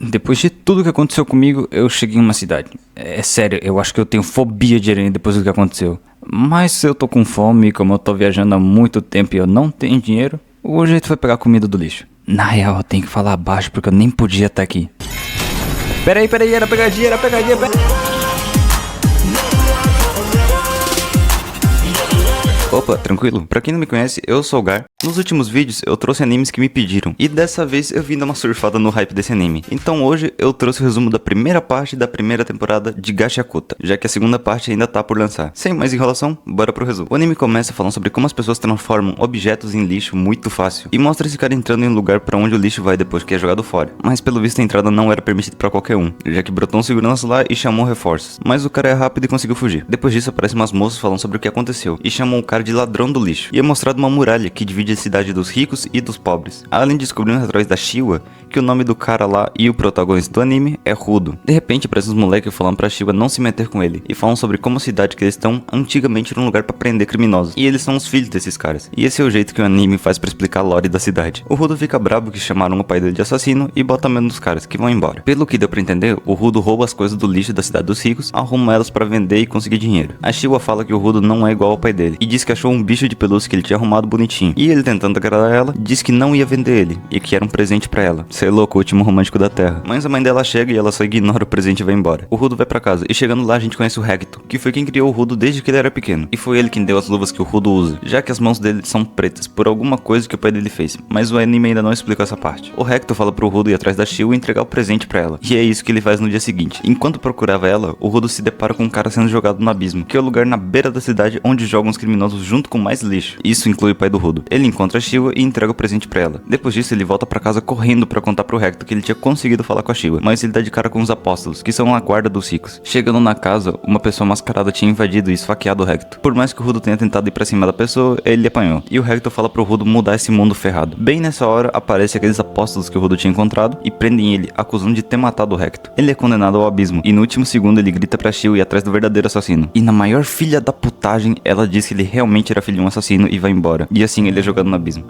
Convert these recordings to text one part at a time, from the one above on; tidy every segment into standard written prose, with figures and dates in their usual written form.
Depois de tudo que aconteceu comigo, eu cheguei em uma cidade. É sério, eu acho que eu tenho fobia de aranha depois do que aconteceu. Mas se eu tô com fome, como eu tô viajando há muito tempo e eu não tenho dinheiro, o jeito foi pegar comida do lixo. Na real, eu tenho que falar baixo porque eu nem podia estar aqui. Peraí, era pegadinha, Opa, tranquilo? Pra quem não me conhece, eu sou o Gar. Nos últimos vídeos eu trouxe animes que me pediram, e dessa vez eu vim dar uma surfada no hype desse anime. Então hoje eu trouxe o resumo da primeira parte da primeira temporada de Gachakuta, já que a segunda parte ainda tá por lançar. Sem mais enrolação, bora pro resumo. O anime começa falando sobre como as pessoas transformam objetos em lixo muito fácil, e mostra esse cara entrando em um lugar pra onde o lixo vai depois que é jogado fora. Mas pelo visto a entrada não era permitida pra qualquer um, já que brotou um segurança lá e chamou reforços. Mas o cara é rápido e conseguiu fugir. Depois disso aparecem umas moças falando sobre o que aconteceu, e chamam o cara de ladrão do lixo. E é mostrado uma muralha que divide a cidade dos ricos e dos pobres. Além de descobrirmos através da Shiwa que o nome do cara lá e o protagonista do anime é Rudo. De repente aparecem uns moleques falando pra Shiwa não se meter com ele, e falam sobre como a cidade que eles estão antigamente era um lugar pra prender criminosos, e eles são os filhos desses caras. E esse é o jeito que o anime faz pra explicar a lore da cidade. O Rudo fica brabo que chamaram o pai dele de assassino e bota medo nos caras, que vão embora. Pelo que deu pra entender, o Rudo rouba as coisas do lixo da cidade dos ricos, arruma elas pra vender e conseguir dinheiro. A Shiwa fala que o Rudo não é igual ao pai dele, e diz que achou um bicho de pelúcia que ele tinha arrumado bonitinho, e ele tentando agradar ela, diz que não ia vender ele, e que era um presente pra ela. Cê é louco, o último romântico da terra. Mas a mãe dela chega e ela só ignora o presente e vai embora. O Rudo vai pra casa, e chegando lá a gente conhece o Hector, que foi quem criou o Rudo desde que ele era pequeno, e foi ele quem deu as luvas que o Rudo usa, já que as mãos dele são pretas por alguma coisa que o pai dele fez, mas o anime ainda não explicou essa parte. O Hector fala pro Rudo ir atrás da Shiwa e entregar o presente pra ela, e é isso que ele faz no dia seguinte. Enquanto procurava ela, o Rudo se depara com um cara sendo jogado no abismo, que é o lugar na beira da cidade onde jogam os criminosos junto com mais lixo. Isso inclui o pai do Rudo. Ele encontra a Shiwa e entrega o presente pra ela. Depois disso, ele volta pra casa correndo pra contar pro Hector que ele tinha conseguido falar com a Shiwa, mas ele dá de cara com os apóstolos, que são a guarda dos ricos. Chegando na casa, uma pessoa mascarada tinha invadido e esfaqueado o Hector. Por mais que o Rudo tenha tentado ir pra cima da pessoa, ele apanhou. E o Hector fala pro Rudo mudar esse mundo ferrado. Bem nessa hora, aparecem aqueles apóstolos que o Rudo tinha encontrado e prendem ele, acusando de ter matado o Hector. Ele é condenado ao abismo, e no último segundo ele grita pra Shiwa ir atrás do verdadeiro assassino. E na maior filha da putagem, ela diz que ele realmente era filho de um assassino e vai embora. E assim ele é jogado no abismo.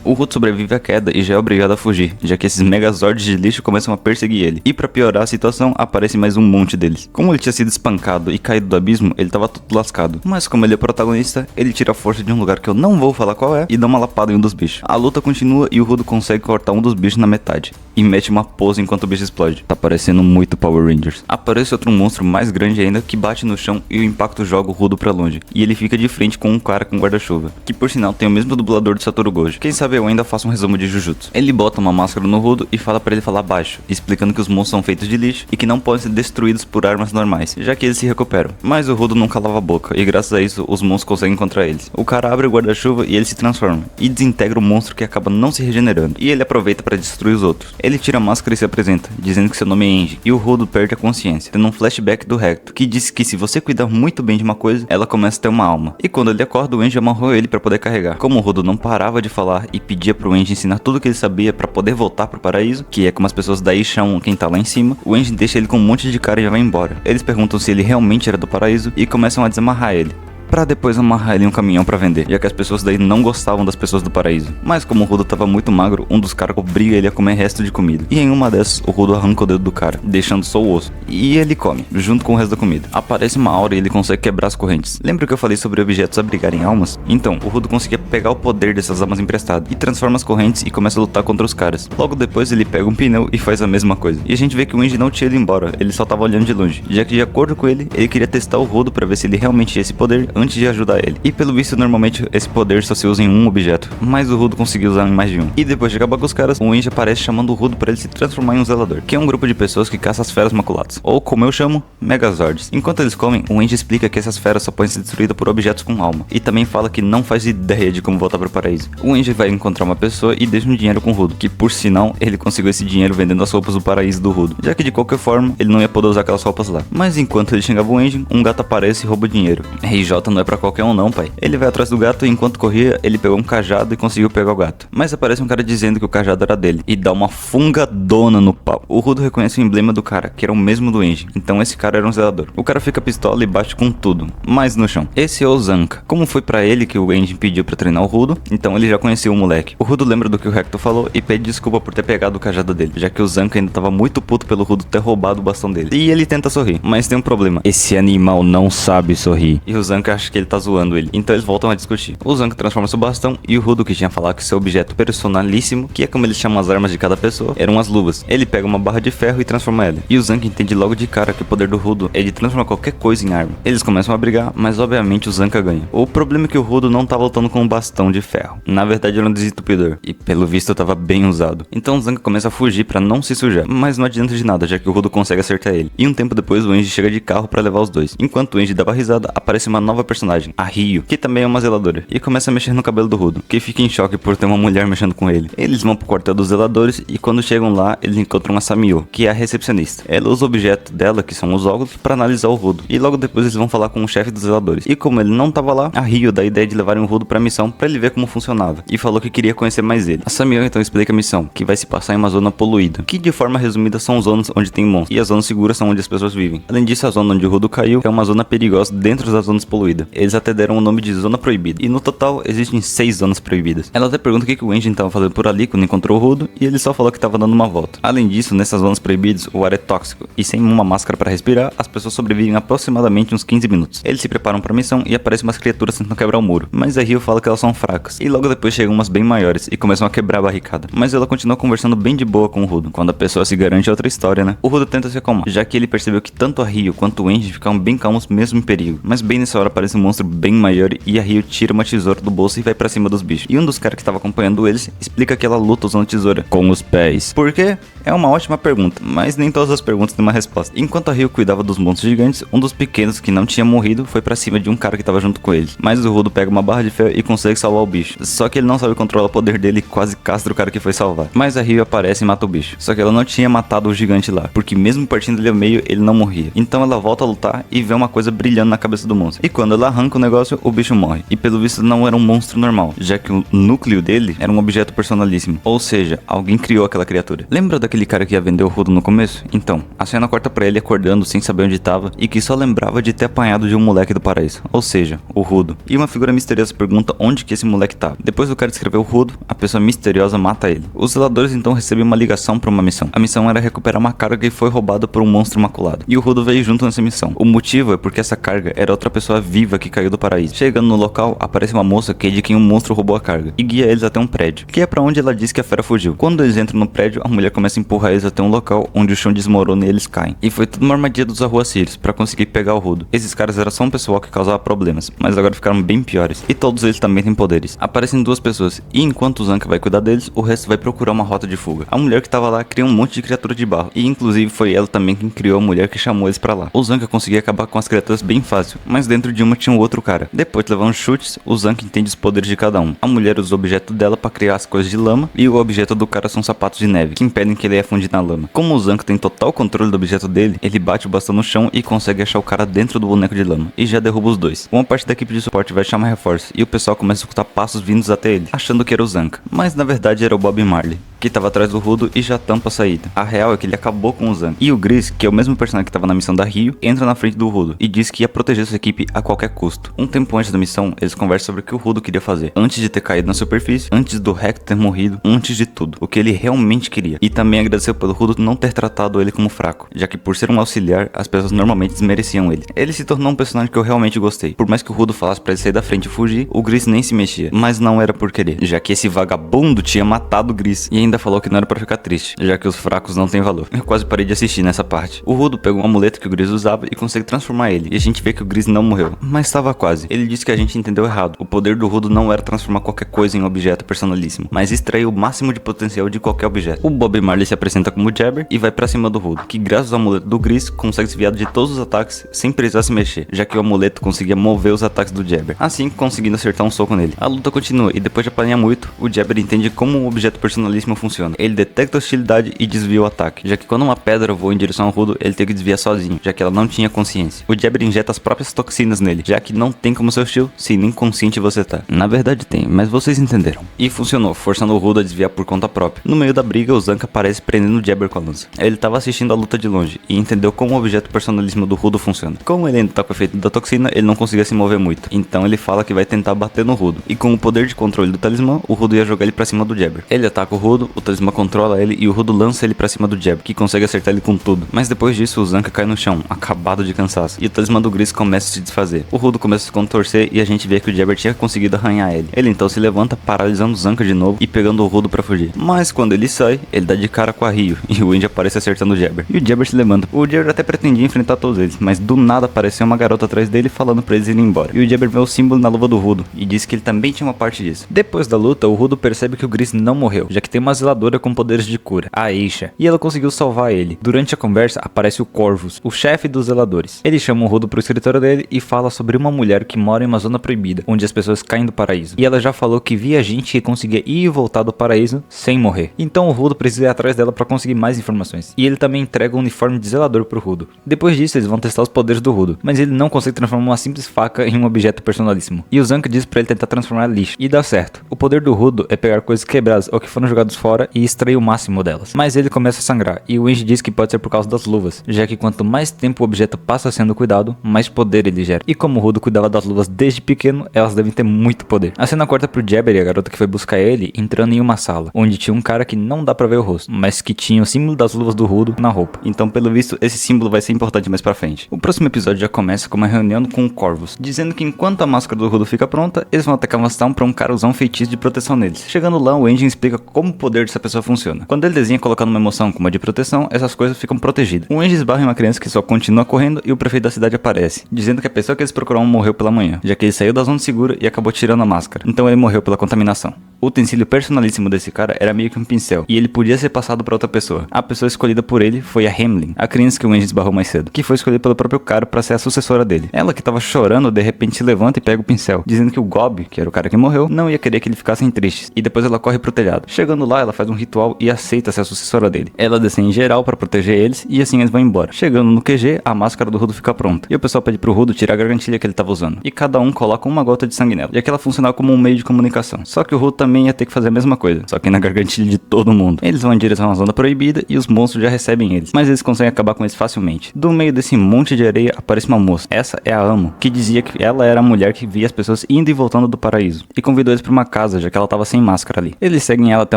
O Rudo sobrevive à queda e já é obrigado a fugir, já que esses megazords de lixo começam a perseguir ele. E pra piorar a situação, aparece mais um monte deles. Como ele tinha sido espancado e caído do abismo, ele tava todo lascado. Mas como ele é o protagonista, ele tira a força de um lugar que eu não vou falar qual é e dá uma lapada em um dos bichos. A luta continua e o Rudo consegue cortar um dos bichos na metade e mete uma pose enquanto o bicho explode. Tá parecendo muito Power Rangers. Aparece outro monstro mais grande ainda que bate no chão e o impacto joga o Rudo pra longe. E ele fica de frente com um cara com guarda-chuva, que por sinal tem o mesmo dublador de Satoru Gojo. Quem sabe eu ainda faço um resumo de Jujutsu. Ele bota uma máscara no Rudo e fala pra ele falar baixo, explicando que os monstros são feitos de lixo e que não podem ser destruídos por armas normais, já que eles se recuperam. Mas o Rudo não calava a boca, e graças a isso os monstros conseguem encontrar eles. O cara abre o guarda-chuva e ele se transforma, e desintegra o monstro que acaba não se regenerando, e ele aproveita pra destruir os outros. Ele tira a máscara e se apresenta, dizendo que seu nome é Angie, e o Rudo perde a consciência, tendo um flashback do Hector, que disse que se você cuidar muito bem de uma coisa, ela começa a ter uma alma. E quando ele acorda, o Angie amarrou ele pra poder carregar. Como o Rudo não parava de falar e pedia pro Angie ensinar tudo que ele sabia pra poder voltar pro paraíso, que é como as pessoas daí chamam quem tá lá em cima, o Angie deixa ele com um monte de cara e já vai embora. Eles perguntam se ele realmente era do paraíso e começam a desamarrar ele, pra depois amarrar ele em um caminhão pra vender, já que as pessoas daí não gostavam das pessoas do paraíso. Mas como o Rudo tava muito magro, um dos caras obriga ele a comer resto de comida. E em uma dessas, o Rudo arranca o dedo do cara, deixando só o osso. E ele come, junto com o resto da comida. Aparece uma aura e ele consegue quebrar as correntes. Lembra que eu falei sobre objetos abrigarem almas? Então, o Rudo conseguia pegar o poder dessas almas emprestadas, e transforma as correntes e começa a lutar contra os caras. Logo depois ele pega um pneu e faz a mesma coisa. E a gente vê que o Angie não tinha ido embora, ele só tava olhando de longe, já que de acordo com ele queria testar o Rudo pra ver se ele realmente tinha esse poder antes de ajudar ele. E pelo visto, normalmente esse poder só se usa em um objeto, mas o Rudo conseguiu usar em mais de um. E depois de acabar com os caras, o Angie aparece chamando o Rudo para ele se transformar em um zelador, que é um grupo de pessoas que caça as feras maculadas, ou como eu chamo, Megazords. Enquanto eles comem, o Angie explica que essas feras só podem ser destruídas por objetos com alma, e também fala que não faz ideia de como voltar para o paraíso. O Angie vai encontrar uma pessoa e deixa um dinheiro com o Rudo, que por sinal, ele conseguiu esse dinheiro vendendo as roupas do paraíso do Rudo, já que de qualquer forma, ele não ia poder usar aquelas roupas lá. Mas enquanto ele xingava o Angie, um gato aparece e rouba o dinheiro. RJ derrota não é pra qualquer um não, pai. Ele vai atrás do gato e enquanto corria, ele pegou um cajado e conseguiu pegar o gato. Mas aparece um cara dizendo que o cajado era dele e dá uma fungadona no pau. O Rudo reconhece o emblema do cara, que era o mesmo do Enji. Então esse cara era um zelador. O cara fica pistola e bate com tudo, mas no chão. Esse é o Zanka. Como foi pra ele que o Enji pediu pra treinar o Rudo, então ele já conhecia o moleque. O Rudo lembra do que o Hector falou e pede desculpa por ter pegado o cajado dele, já que o Zanka ainda tava muito puto pelo Rudo ter roubado o bastão dele. E ele tenta sorrir, mas tem um problema. Esse animal não sabe sorrir. E o Zanka acha que ele tá zoando ele. Então eles voltam a discutir. O Zanka transforma seu bastão e o Rudo, que tinha falado que seu objeto personalíssimo, que é como eles chamam as armas de cada pessoa, eram as luvas. Ele pega uma barra de ferro e transforma ela. E o Zanka entende logo de cara que o poder do Rudo é de transformar qualquer coisa em arma. Eles começam a brigar, mas obviamente o Zanka ganha. O problema é que o Rudo não tava lutando com um bastão de ferro. Na verdade era um desentupidor. E pelo visto tava bem usado. Então o Zanka começa a fugir pra não se sujar. Mas não adianta de nada, já que o Rudo consegue acertar ele. E um tempo depois o Enji chega de carro pra levar os dois. Enquanto o Enji dava risada, aparece uma nova personagem, a Ryo, que também é uma zeladora. E começa a mexer no cabelo do Rudo, que fica em choque por ter uma mulher mexendo com ele. Eles vão pro quartel dos zeladores e quando chegam lá, eles encontram a Samio, que é a recepcionista. Ela usa o objeto dela, que são os óculos, pra analisar o Rudo. E logo depois eles vão falar com o chefe dos zeladores. E como ele não tava lá, a Ryo dá a ideia de levarem o Rudo pra missão pra ele ver como funcionava. E falou que queria conhecer mais ele. A Samio então explica a missão, que vai se passar em uma zona poluída, que de forma resumida são zonas onde tem monstros. E as zonas seguras são onde as pessoas vivem. Além disso, a zona onde o Rudo caiu é uma zona perigosa dentro das zonas poluídas. Eles até deram o nome de zona proibida. E no total, existem 6 zonas proibidas. Ela até pergunta o que o Enji tava fazendo por ali quando encontrou o Rudo, e ele só falou que tava dando uma volta. Além disso, nessas zonas proibidas, o ar é tóxico, e sem uma máscara para respirar, as pessoas sobrevivem aproximadamente uns 15 minutos. Eles se preparam pra missão e aparecem umas criaturas tentando quebrar o muro, mas a Ryo fala que elas são fracas. E logo depois chegam umas bem maiores e começam a quebrar a barricada. Mas ela continua conversando bem de boa com o Rudo. Quando a pessoa se garante é outra história, né? O Rudo tenta se acalmar, já que ele percebeu que tanto a Ryo quanto o Enji ficaram bem calmos mesmo em perigo. Mas bem nessa hora aparece um monstro bem maior e a Ryo tira uma tesoura do bolso e vai pra cima dos bichos. E um dos caras que tava acompanhando eles explica que ela luta usando tesoura com os pés. Por quê? É uma ótima pergunta, mas nem todas as perguntas têm uma resposta. Enquanto a Ryo cuidava dos monstros gigantes, um dos pequenos que não tinha morrido foi pra cima de um cara que tava junto com ele. Mas o Rudo pega uma barra de ferro e consegue salvar o bicho. Só que ele não sabe controlar o poder dele e quase castra o cara que foi salvar. Mas a Ryo aparece e mata o bicho. Só que ela não tinha matado o gigante lá, porque mesmo partindo dele ao meio, ele não morria. Então ela volta a lutar e vê uma coisa brilhando na cabeça do monstro. E quando ela arranca o negócio, o bicho morre. E pelo visto não era um monstro normal, já que o núcleo dele era um objeto personalíssimo. Ou seja, alguém criou aquela criatura. Lembra daquele cara que ia vender o Rudo no começo? Então, a cena corta pra ele acordando sem saber onde tava e que só lembrava de ter apanhado de um moleque do paraíso. Ou seja, o Rudo. E uma figura misteriosa pergunta onde que esse moleque tava. Depois do cara descrever o Rudo, a pessoa misteriosa mata ele. Os zeladores então recebem uma ligação pra uma missão. A missão era recuperar uma carga que foi roubada por um monstro maculado. E o Rudo veio junto nessa missão. O motivo é porque essa carga era outra pessoa viva que caiu do paraíso. Chegando no local, aparece uma moça que é de quem um monstro roubou a carga e guia eles até um prédio, que é pra onde ela diz que a fera fugiu. Quando eles entram no prédio, a mulher começa a empurrar eles até um local onde o chão desmorona e eles caem. E foi tudo uma armadilha dos arruaceiros pra conseguir pegar o Rudo. Esses caras eram só um pessoal que causava problemas, mas agora ficaram bem piores. E todos eles também têm poderes. Aparecem 2 pessoas, e enquanto o Zanka vai cuidar deles, o resto vai procurar uma rota de fuga. A mulher que tava lá cria um monte de criatura de barro, e inclusive foi ela também quem criou a mulher que chamou eles pra lá. O Zanka conseguia acabar com as criaturas bem fácil, mas dentro de uma tinha um outro cara. Depois de levar uns chutes, o Zanka entende os poderes de cada um. A mulher usa o objeto dela pra criar as coisas de lama, e o objeto do cara são sapatos de neve, que impedem que ele afunde na lama. Como o Zanka tem total controle do objeto dele, ele bate o bastão no chão e consegue achar o cara dentro do boneco de lama, e já derruba os dois. Uma parte da equipe de suporte vai chamar reforço, e o pessoal começa a escutar passos vindos até ele, achando que era o Zanka, mas na verdade era o Bob Marley, que tava atrás do Rudo e já tampa a saída. A real é que ele acabou com o Zanka. E o Gris, que é o mesmo personagem que tava na missão da Ryo, entra na frente do Rudo e diz que ia proteger sua equipe a qualquer custo. Um tempo antes da missão, eles conversam sobre o que o Rudo queria fazer, antes de ter caído na superfície, antes do Hector ter morrido, antes de tudo, o que ele realmente queria. E também agradeceu pelo Rudo não ter tratado ele como fraco, já que por ser um auxiliar, as pessoas normalmente desmereciam ele. Ele se tornou um personagem que eu realmente gostei. Por mais que o Rudo falasse pra ele sair da frente e fugir, o Gris nem se mexia, mas não era por querer, já que esse vagabundo tinha matado o Gris, e ainda falou que não era pra ficar triste, já que os fracos não têm valor. Eu quase parei de assistir nessa parte. O Rudo pegou um amuleto que o Gris usava e consegue transformar ele, e a gente vê que o Gris não morreu, mas estava quase. Ele disse que a gente entendeu errado. O poder do Rudo não era transformar qualquer coisa em um objeto personalíssimo, mas extrair o máximo de potencial de qualquer objeto. O Bob Marley se apresenta como Jabber e vai pra cima do Rudo, que graças ao amuleto do Gris consegue se desviar de todos os ataques sem precisar se mexer, já que o amuleto conseguia mover os ataques do Jabber, assim conseguindo acertar um soco nele. A luta continua e depois de apanhar muito, o Jabber entende como um objeto personalíssimo funciona. Ele detecta hostilidade e desvia o ataque, já que quando uma pedra voa em direção ao Rudo, ele tem que desviar sozinho, já que ela não tinha consciência. O Jabber injeta as próprias toxinas nele, já que não tem como ser hostil se nem consciente você tá. Na verdade tem, mas vocês entenderam. E funcionou, forçando o Rudo a desviar por conta própria. No meio da briga, o Zanka aparece prendendo o Jabber com a lança. Ele tava assistindo a luta de longe e entendeu como o objeto personalíssimo do Rudo funciona. Como ele ainda tá com o efeito da toxina, ele não conseguia se mover muito. Então ele fala que vai tentar bater no Rudo. E com o poder de controle do talismã, o Rudo ia jogar ele pra cima do Jabber. Ele ataca o Rudo, o talismã controla ele e o Rudo lança ele pra cima do Jabber, que consegue acertar ele com tudo. Mas depois disso, o Zanka cai no chão, acabado de cansaço. E o talismã do Gris começa a se desfazer. O Rudo começa a se contorcer e a gente vê que o Jabber tinha conseguido arranhar ele. Ele então se levanta, paralisando o Zanka de novo e pegando o Rudo pra fugir. Mas quando ele sai, ele dá de cara com a Ryo e o Wendy aparece acertando o Jabber. E o Jabber se levanta. O Jabber até pretendia enfrentar todos eles, mas do nada apareceu uma garota atrás dele falando pra eles irem embora. E o Jabber vê o símbolo na luva do Rudo e diz que ele também tinha uma parte disso. Depois da luta, o Rudo percebe que o Gris não morreu, já que tem uma zeladora com poderes de cura, a Aisha, e ela conseguiu salvar ele. Durante a conversa, aparece o Corvus, o chefe dos zeladores. Ele chama o Rudo pro escritório dele e fala sobre uma mulher que mora em uma zona proibida, onde as pessoas caem do paraíso. E ela já falou que via gente que conseguia ir e voltar do paraíso sem morrer. Então o Rudo precisa ir atrás dela para conseguir mais informações. E ele também entrega um uniforme de zelador pro Rudo. Depois disso, eles vão testar os poderes do Rudo, mas ele não consegue transformar uma simples faca em um objeto personalíssimo. E o Zanka diz pra ele tentar transformar lixo. E dá certo. O poder do Rudo é pegar coisas quebradas ou que foram jogadas fora e extrair o máximo delas. Mas ele começa a sangrar, e o Wendy diz que pode ser por causa das luvas, já que quanto mais tempo o objeto passa sendo cuidado, mais poder ele gera. E como o Rudo cuidava das luvas desde pequeno, elas devem ter muito poder. A cena corta pro Jabber e a garota que foi buscar ele entrando em uma sala, onde tinha um cara que não dá pra ver o rosto, mas que tinha o símbolo das luvas do Rudo na roupa. Então, pelo visto, esse símbolo vai ser importante mais pra frente. O próximo episódio já começa com uma reunião com o Corvus, dizendo que enquanto a máscara do Rudo fica pronta, eles vão atacar uma Town pra um cara usar um feitiço de proteção neles. Chegando lá, o Engine explica como o poder dessa pessoa funciona. Quando ele desenha colocando uma emoção como a de proteção, essas coisas ficam protegidas. O Engine esbarra em uma criança que só continua correndo e o prefeito da cidade aparece, dizendo que a pessoa que eles procuraram morreu pela manhã, já que ele saiu da zona segura e acabou tirando a máscara. Então ele morreu pela contaminação. O utensílio personalíssimo desse cara era meio que um pincel, e ele podia ser passado pra outra pessoa. A pessoa escolhida por ele foi a Hamlin, a criança que o Engine esbarrou mais cedo, que foi escolhida pelo próprio cara pra ser a sucessora dele. Ela, que tava chorando, de repente se levanta e pega o pincel, dizendo que o Gob, que era o cara que morreu, não ia querer que ele ficasse triste. E depois ela corre pro telhado. Chegando lá, ela faz um ritual e aceita ser a sucessora dele. Ela desce em geral pra proteger eles, e assim eles vão embora. Chegando no QG, a máscara do Rudo fica pronta, e o pessoal pede pro Rudo tirar a gargantilha que ele tava usando, e cada um coloca uma gota de sangue nela, já que ela funcionava como um meio de comunicação. Só que o Rudo também ia ter que fazer a mesma coisa, só que na gargantilha de todo mundo. Eles vão em direção à zona proibida e os monstros já recebem eles, mas eles conseguem acabar com eles facilmente. Do meio desse monte de areia aparece uma moça. Essa é a Amo, que dizia que ela era a mulher que via as pessoas indo e voltando do paraíso, e convidou eles pra uma casa, já que ela tava sem máscara ali. Eles seguem ela até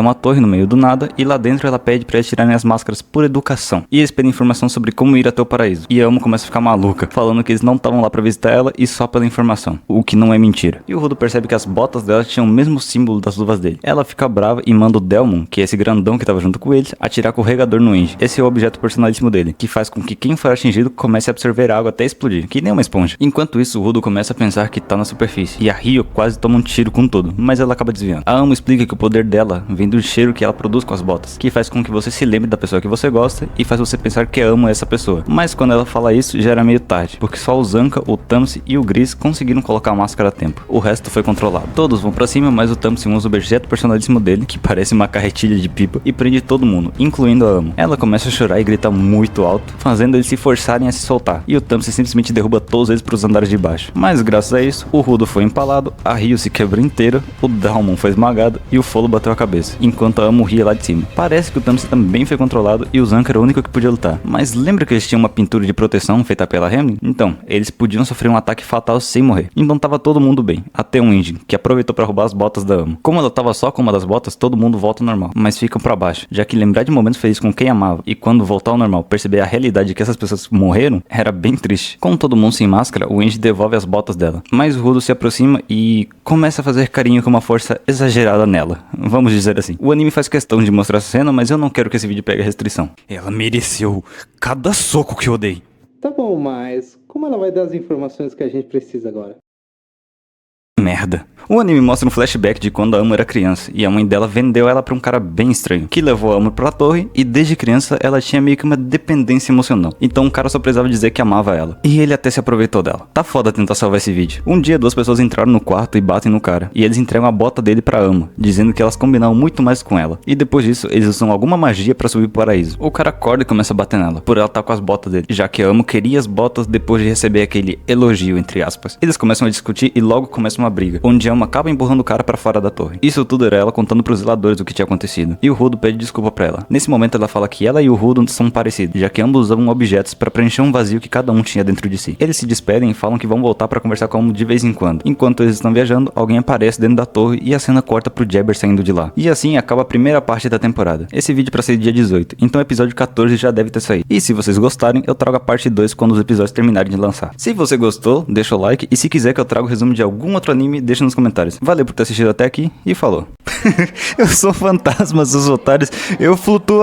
uma torre no meio do nada, e lá dentro ela pede pra eles tirarem as máscaras por educação, e eles pedem informação sobre como ir até o paraíso. E a Amo começa a ficar maluca, falando que eles não estavam lá pra visitar ela e só pela informação, o que não é mentira. E o Rudo percebe que as botas dela tinham o mesmo símbolo das luvas dele. Ela fica brava e manda o Delmon, que é esse grandão que tava junto com eles, atirar com o regador no Engie. Esse é o objeto personalíssimo dele, que faz com que quem for atingido comece a absorver água até explodir, que nem uma esponja. Enquanto isso, o Rudo começa a pensar que tá na superfície, e a Ryo quase toma um tiro com tudo, mas ela acaba desviando. A Amo explica que o poder dela vem do cheiro que ela produz com as botas, que faz com que você se lembre da pessoa que você gosta e faz você pensar que ama essa pessoa. Mas quando ela fala isso, já era meio tarde, porque só o Zanka, o Tamsi e o Gris conseguiram colocar a máscara a tempo. O resto foi controlado. Todos vão pra cima, mas o Tamsi usa o objeto personalíssimo dele, que parece uma carretilha de pipa, e prende todo mundo, incluindo a Amo. Ela começa a chorar e grita muito alto, fazendo eles se forçarem a se soltar, e o Tamsi simplesmente derruba todos eles pros andares de baixo. Mas graças a isso, o Rudo foi empalado, a Ryo se quebrou inteira, o Dalmon foi esmagado e o Folo bateu a cabeça, enquanto a Amo ria lá de cima. Parece que o Tamsi também foi controlado e o Zanka era o único que podia lutar. Mas lembra que eles tinham uma pintura de proteção feita pela Hamlin? Então, eles podiam sofrer um ataque fatal sem morrer. Então tava todo mundo bem, até um Engine, que aproveitou pra roubar as botas da Amo. Como ela tava só com uma das botas, todo mundo volta ao normal, mas ficam pra baixo, já que lembrar de momentos felizes com quem amava e quando voltar ao normal perceber a realidade de que essas pessoas morreram, era bem triste. Com todo mundo sem máscara, o Engine devolve as botas dela, mas o Rudo se aproxima e começa a fazer carinho com uma força exagerada nela, vamos dizer assim. O anime faz questão de mostrar essa cena, mas eu não quero que esse vídeo pegue restrição. Ela mereceu cada soco que eu dei. Tá bom, mas como ela vai dar as informações que a gente precisa agora? merda. O anime mostra um flashback de quando a Amo era criança, e a mãe dela vendeu ela pra um cara bem estranho, que levou a Amo pra torre, e desde criança ela tinha meio que uma dependência emocional. Então o cara só precisava dizer que amava ela. E ele até se aproveitou dela. Tá foda tentar salvar esse vídeo. Um dia 2 pessoas entraram no quarto e batem no cara, e eles entregam a bota dele pra Amo, dizendo que elas combinaram muito mais com ela. E depois disso, eles usam alguma magia pra subir pro paraíso. O cara acorda e começa a bater nela, por ela estar com as botas dele, já que a Amo queria as botas depois de receber aquele elogio, entre aspas. Eles começam a discutir e logo começa uma briga, onde a Amo acaba empurrando o cara pra fora da torre. Isso tudo era ela contando pros zeladores o que tinha acontecido, e o Rudo pede desculpa pra ela. Nesse momento ela fala que ela e o Rudo são parecidos, já que ambos usavam objetos pra preencher um vazio que cada um tinha dentro de si. Eles se despedem e falam que vão voltar pra conversar com a Amo de vez em quando. Enquanto eles estão viajando, alguém aparece dentro da torre e a cena corta pro Jabber saindo de lá. E assim acaba a primeira parte da temporada. Esse vídeo pra ser dia 18, então o episódio 14 já deve ter saído. E se vocês gostarem, eu trago a parte 2 quando os episódios terminarem de lançar. Se você gostou, deixa o like, e se quiser que eu traga o resumo de algum outro anime, deixa nos comentários. Valeu por ter assistido até aqui e falou. Eu sou fantasma, seus otários. Eu flutuo.